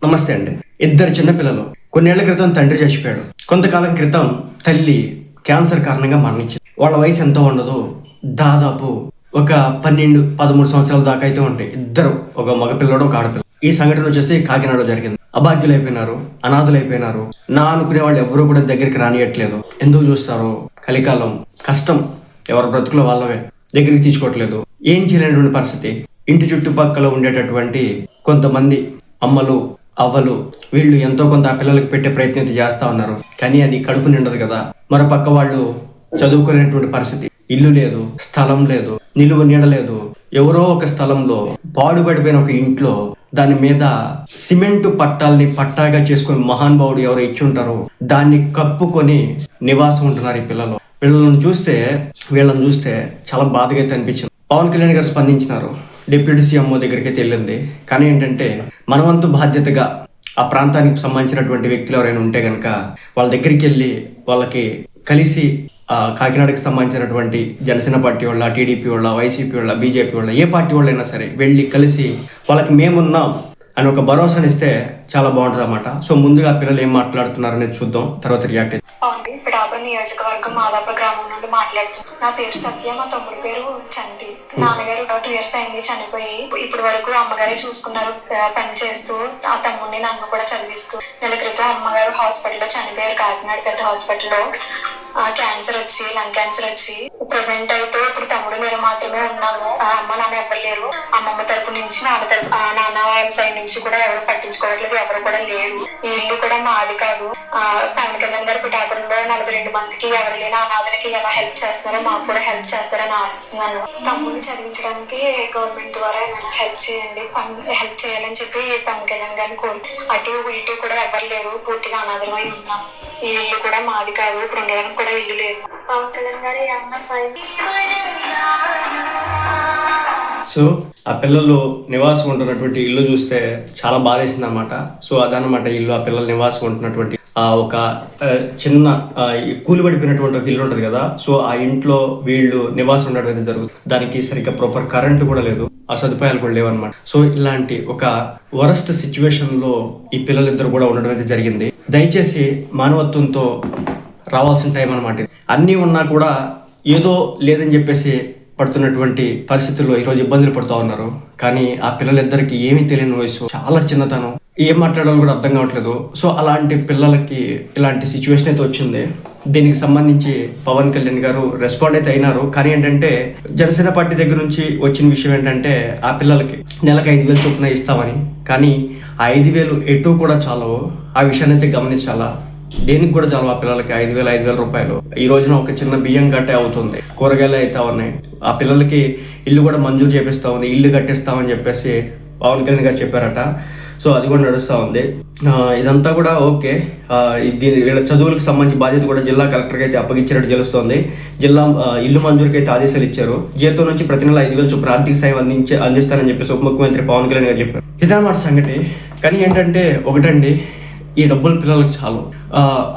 నమస్తే అండి. ఇద్దరు చిన్నపిల్లలు. కొన్నేళ్ల క్రితం తండ్రి చచ్చిపోయాడు. కొంతకాలం క్రితం తల్లి క్యాన్సర్ కారణంగా మరణించింది. వాళ్ళ వయసు ఎంతో ఉండదు, దాదాపు ఒక 12-13 సంవత్సరాల దాకా అయితే ఉంటాయి. ఇద్దరు, ఒక మగపిల్లడు ఒక ఆడపిల్ల. ఈ సంఘటన వచ్చేసి కాకినాడలో జరిగింది. అభాగ్యులైపోయినారు, అనాథలైపోయినారు. నా అనుకునే వాళ్ళు ఎవరు కూడా దగ్గరికి రానియట్లేదు. ఎందుకు చూస్తారు? కలికాలం, కష్టం ఎవరి బ్రతుకులు వాళ్ళవే, దగ్గరికి తీసుకోవట్లేదు. ఏం చేయలేనటువంటి పరిస్థితి. ఇంటి చుట్టుపక్కల ఉండేటటువంటి కొంతమంది అమ్మలు, అవ్వలు, వీళ్ళు ఎంతో కొంత ఆ పిల్లలకి పెట్టే ప్రయత్నం చేస్తా ఉన్నారు. కానీ అది కడుపు నిండదు కదా. మరోపక్క వాళ్ళు చదువుకునేటువంటి పరిస్థితి, ఇల్లు లేదు, స్థలం లేదు, నిలువ నీడ లేదు. ఎవరో ఒక స్థలంలో పాడుపడిపోయిన ఒక ఇంట్లో దాని మీద సిమెంటు పట్టాల్ని పట్టాగా చేసుకుని మహానుభావుడు ఎవరో ఇచ్చి ఉంటారో దాన్ని కప్పుకొని నివాసం ఉంటున్నారు ఈ పిల్లలు. వీళ్ళని చూస్తే చాలా బాధగా అయితే అనిపించింది. పవన్ కళ్యాణ్ గారు స్పందించినారు. డిప్యూటీ సీఎం దగ్గరికి అయితే వెళ్ళింది. కానీ ఏంటంటే మనవంతు బాధ్యతగా ఆ ప్రాంతానికి సంబంధించినటువంటి వ్యక్తులు ఎవరైనా ఉంటే కనుక వాళ్ళ దగ్గరికి వెళ్ళి వాళ్ళకి కలిసి కాకినాడకి సంబంధించినటువంటి జనసేన పార్టీ వాళ్ళ, టీడీపీ వాళ్ళ, వైసీపీ వాళ్ళ, బీజేపీ వాళ్ళ, ఏ పార్టీ వాళ్ళైనా సరే వెళ్ళి కలిసి వాళ్ళకి మేమున్నాం అని ఒక భరోసాని ఇస్తే చాలా బాగుంటుంది అన్నమాట. సో ముందుగా పిల్లలు ఏం మాట్లాడుతున్నారు అనేది చూద్దాం, తర్వాత రియాక్ట్. పిఠాపురం నియోజకవర్గం మాదాపుర గ్రామం నుండి మాట్లాడుతున్నాను. నా పేరు సత్య, మా తమ్ముడు పేరు చంటి. నాన్నగారు 2 years అయింది చనిపోయి. ఇప్పటి వరకు అమ్మగారే చూసుకున్నారు పని చేస్తూ. ఆ తమ్ముడిని నన్ను కూడా చదివిస్తూ. నెల క్రితం అమ్మగారు హాస్పిటల్లో చనిపోయారు, కాకినాడ పెద్ద హాస్పిటల్లో. క్యాన్సర్ వచ్చి, లంగ్ క్యాన్సర్ వచ్చి. ప్రెసెంట్ అయితే ఇప్పుడు తమ్ముడు మీరు మాత్రమే ఉన్నాము. అమ్మ నాన్న ఎవరు లేరు. అమ్మమ్మ తరపు నుంచి, నాన్న వాళ్ళ సైడ్ నుంచి కూడా ఎవరు పట్టించుకోవట్లేదు, ఎవరు కూడా లేరు. ఈ ఇల్లు కూడా మాది కాదు. పవన్ కళ్యాణ్ గారు పిఠాపురంలో 42 మందికి, ఎవరు లేని అనాథలకి ఎలా హెల్ప్ చేస్తున్నారో మాకు కూడా హెల్ప్ చేస్తారని ఆశిస్తున్నాను. తమ్ముడిని చదివించడానికి గవర్నమెంట్ ద్వారా ఏమైనా హెల్ప్ చేయండి, హెల్ప్ చేయాలని చెప్పి పవన్ కళ్యాణ్ గారిని కోరి. అటు ఇటు కూడా ఎవరు లేరు, పూర్తిగా అనాథలమై ఉన్నాం. ఈ ఇల్లు కూడా మాది కాదు, ఇప్పుడు ఉండడానికి కూడా ఇల్లు లేదు. పవన్ కళ్యాణ్ గారు ఏమన్నా సాయం. సో ఆ పిల్లలు నివాసం ఉంటున్నటువంటి ఇల్లు చూస్తే చాలా బాధేసింది అనమాట. సో అదనమాట ఇల్లు. ఆ పిల్లలు నివాసం ఉంటున్నటువంటి ఒక చిన్న కూలిపడిపోయినటువంటి ఒక ఇల్లు ఉంటుంది కదా. సో ఆ ఇంట్లో వీళ్ళు నివాసం ఉండడం అయితే జరుగుతుంది. దానికి సరిగ్గా ప్రాపర్ కరెంట్ కూడా లేదు, ఆ సదుపాయాలు కూడా లేవన్నమాట. సో ఇలాంటి ఒక వరస్ట్ సిచ్యువేషన్ లో ఈ పిల్లలిద్దరు కూడా ఉండడం అయితే జరిగింది. దయచేసి మానవత్వంతో రావాల్సిన టైం అనమాట. అన్నీ ఉన్నా కూడా ఏదో లేదని చెప్పేసి పడుతున్నటువంటి పరిస్థితుల్లో ఈరోజు ఇబ్బందులు పడుతూ ఉన్నారు. కానీ ఆ పిల్లలిద్దరికి ఏమీ తెలియని వయసు, చాలా చిన్నతనం, ఏం మాట్లాడాలో కూడా అర్థం కావట్లేదు. సో అలాంటి పిల్లలకి ఇలాంటి సిచ్యువేషన్ అయితే వచ్చింది. దీనికి సంబంధించి పవన్ కళ్యాణ్ గారు రెస్పాండ్ అయితే అయినారు. కానీ ఏంటంటే జనసేన పార్టీ దగ్గర నుంచి వచ్చిన విషయం ఏంటంటే ఆ పిల్లలకి నెలకు 5,000 చొప్పున ఇస్తామని. కానీ ఆ 5,000 ఎటు కూడా చాలవు. ఆ విషయాన్ని అయితే గమనించాలా. దేనికి కూడా చాలా ఆ పిల్లలకి 5,000 రూపాయలు ఈ రోజున ఒక చిన్న బియ్యం గట్టే అవుతుంది, కూరగాయలు అయితే ఉన్నాయి. ఆ పిల్లలకి ఇల్లు కూడా మంజూరు చేపిస్తామని, ఇల్లు కట్టిస్తామని చెప్పేసి పవన్ కళ్యాణ్ గారు చెప్పారట. సో అది కూడా నడుస్తూ ఉంది. ఇదంతా కూడా ఓకే. వీళ్ళ చదువులకు సంబంధించి బాధ్యత కూడా జిల్లా కలెక్టర్కి అయితే అప్పగించినట్టు తెలుస్తోంది. జిల్లా ఇల్లు మంజూరుకి అయితే ఆదేశాలు ఇచ్చారు. జీతం నుంచి ప్రతి నెల 5,000 చొప్పున ఆర్థిక సాయం అందిస్తారని చెప్పేసి ఉప ముఖ్యమంత్రి పవన్ కళ్యాణ్ గారు చెప్పారు. ఇదన్నమాట సంగతి. కానీ ఏంటంటే ఒకటండి, ఈ డబ్బులు పిల్లలకు చాలు.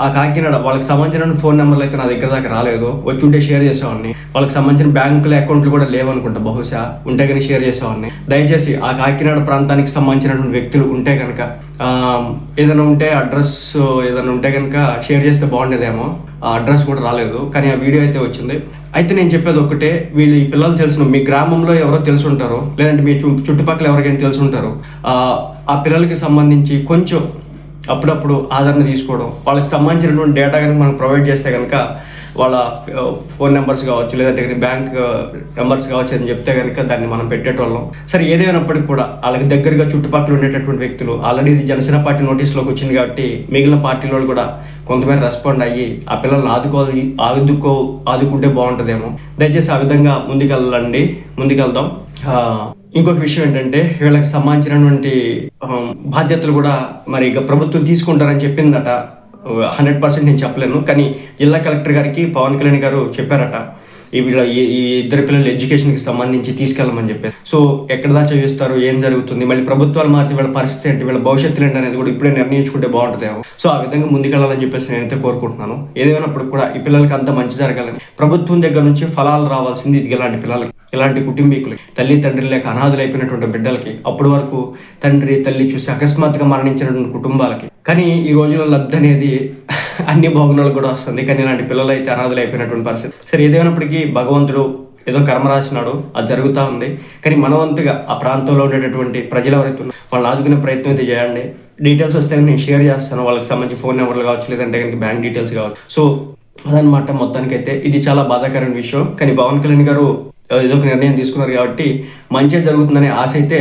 ఆ కాకినాడ వాళ్ళకి సంబంధించిన ఫోన్ నెంబర్లు అయితే నా దగ్గర దాకా రాలేదు. వచ్చి ఉంటే షేర్ చేసేవాడిని. వాళ్ళకి సంబంధించిన బ్యాంకుల అకౌంట్లు కూడా లేవనుకుంటా, బహుశా ఉంటే కానీ షేర్ చేసేవాడిని. దయచేసి ఆ కాకినాడ ప్రాంతానికి సంబంధించినటువంటి వ్యక్తులు ఉంటే కనుక ఏదైనా ఉంటే అడ్రస్ ఏదైనా ఉంటే కనుక షేర్ చేస్తే బాగుండేదేమో. ఆ అడ్రస్ కూడా రాలేదు, కానీ ఆ వీడియో అయితే వచ్చింది. అయితే నేను చెప్పేది ఒకటే, వీళ్ళు ఈ పిల్లలు తెలుసు, మీ గ్రామంలో ఎవరో తెలుసుంటారు, లేదంటే మీ చుట్టుపక్కల ఎవరికైనా తెలుసుంటారు. ఆ పిల్లలకి సంబంధించి కొంచెం అప్పుడప్పుడు ఆదరణ తీసుకోవడం, వాళ్ళకి సంబంధించినటువంటి డేటా కనుక మనం ప్రొవైడ్ చేస్తే కనుక వాళ్ళ ఫోన్ నెంబర్స్ కావచ్చు, లేదంటే బ్యాంక్ నెంబర్స్ కావచ్చు అని చెప్తే కనుక దాన్ని మనం పెట్టేటోళ్ళం. సరే ఏదైనప్పటికీ కూడా వాళ్ళకి దగ్గరగా చుట్టుపక్కల ఉండేటటువంటి వ్యక్తులు, ఆల్రెడీ ఇది జనసేన పార్టీ నోటీస్లోకి వచ్చింది కాబట్టి మిగిలిన పార్టీలో కూడా కొంతమేర రెస్పాండ్ అయ్యి ఆ పిల్లల్ని ఆదుకుంటే బాగుంటుందేమో. దయచేసి ఆ విధంగా ముందుకెళ్దాం. ఇంకొక విషయం ఏంటంటే వీళ్ళకి సంబంధించినటువంటి బాధ్యతలు కూడా మరి ఇక ప్రభుత్వం తీసుకుంటారని చెప్పిందట. 100% నేను చెప్పలేను, కానీ జిల్లా కలెక్టర్ గారికి పవన్ కళ్యాణ్ గారు చెప్పారట. ఈ ఇద్దరు పిల్లలు ఎడ్యుకేషన్కి సంబంధించి తీసుకెళ్ళమని చెప్పేసి. సో ఎక్కడ దాకా చదివిస్తారు, ఏం జరుగుతుంది, మళ్ళీ ప్రభుత్వాలు మారితే వీళ్ళ పరిస్థితి ఏంటి, వీళ్ళ భవిష్యత్తు ఏంటి అనేది కూడా ఇప్పుడే నిర్ణయించుకుంటే బాగుంటుందేమో. సో ఆ విధంగా ముందుకెళ్ళాలని చెప్పేసి నేనైతే కోరుకుంటున్నాను. ఏదేమైనప్పుడు కూడా ఈ పిల్లలకి అంత మంచి జరగాలని, ప్రభుత్వం దగ్గర నుంచి ఫలాలు రావాల్సింది ఇది ఇలాంటి పిల్లలకి, ఇలాంటి కుటుంబీకులకి, తల్లి తండ్రి లేక అనాథులైపోయినటువంటి బిడ్డలకి, అప్పటి వరకు తండ్రి తల్లి చూసి అకస్మాత్తుగా మరణించినటువంటి కుటుంబాలకి. కానీ ఈ రోజుల్లో లబ్ధి అనేది అన్ని భవనాలకు కూడా వస్తుంది, కానీ ఇలాంటి పిల్లలు అయితే అనాథులు అయిపోయినటువంటి పరిస్థితి. సరే ఏదేమైనప్పటికీ భగవంతుడు ఏదో కర్మ రాసినాడు, అది జరుగుతూ ఉంది. కానీ మనవంతుగా ఆ ప్రాంతంలో ఉండేటటువంటి ప్రజలు ఎవరైతే ఉన్నారో వాళ్ళని ఆదుకునే ప్రయత్నం అయితే చేయండి. డీటెయిల్స్ వస్తే నేను షేర్ చేస్తాను, వాళ్ళకి సంబంధించి ఫోన్ నెంబర్లు కావచ్చు, లేదంటే కనుక బ్యాంక్ డీటెయిల్స్ కావచ్చు. సో అదనమాట. మొత్తానికైతే ఇది చాలా బాధాకరమైన విషయం. కానీ పవన్ కళ్యాణ్ గారు ఏదో ఒక నిర్ణయం తీసుకున్నారు కాబట్టి మంచిగా జరుగుతుందనే ఆశ అయితే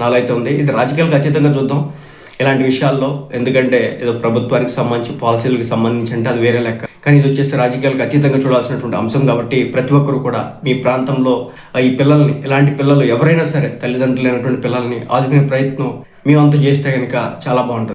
నాలో అయితే ఉంది. ఇది రాజకీయాలకు అతీతంగా చూద్దాం ఇలాంటి విషయాల్లో, ఎందుకంటే ఏదో ప్రభుత్వానికి సంబంధించి పాలసీలకు సంబంధించి అంటే అది వేరే లెక్క. కానీ ఇది వచ్చేసి రాజకీయాలకు అతీతంగా చూడాల్సినటువంటి అంశం కాబట్టి ప్రతి ఒక్కరు కూడా మీ ప్రాంతంలో ఈ పిల్లల్ని, ఇలాంటి పిల్లలు ఎవరైనా సరే తల్లిదండ్రులు లేనటువంటి పిల్లల్ని ఆదుకునే ప్రయత్నం మేమంతా చేస్తే కనుక చాలా బాగుంటుంది.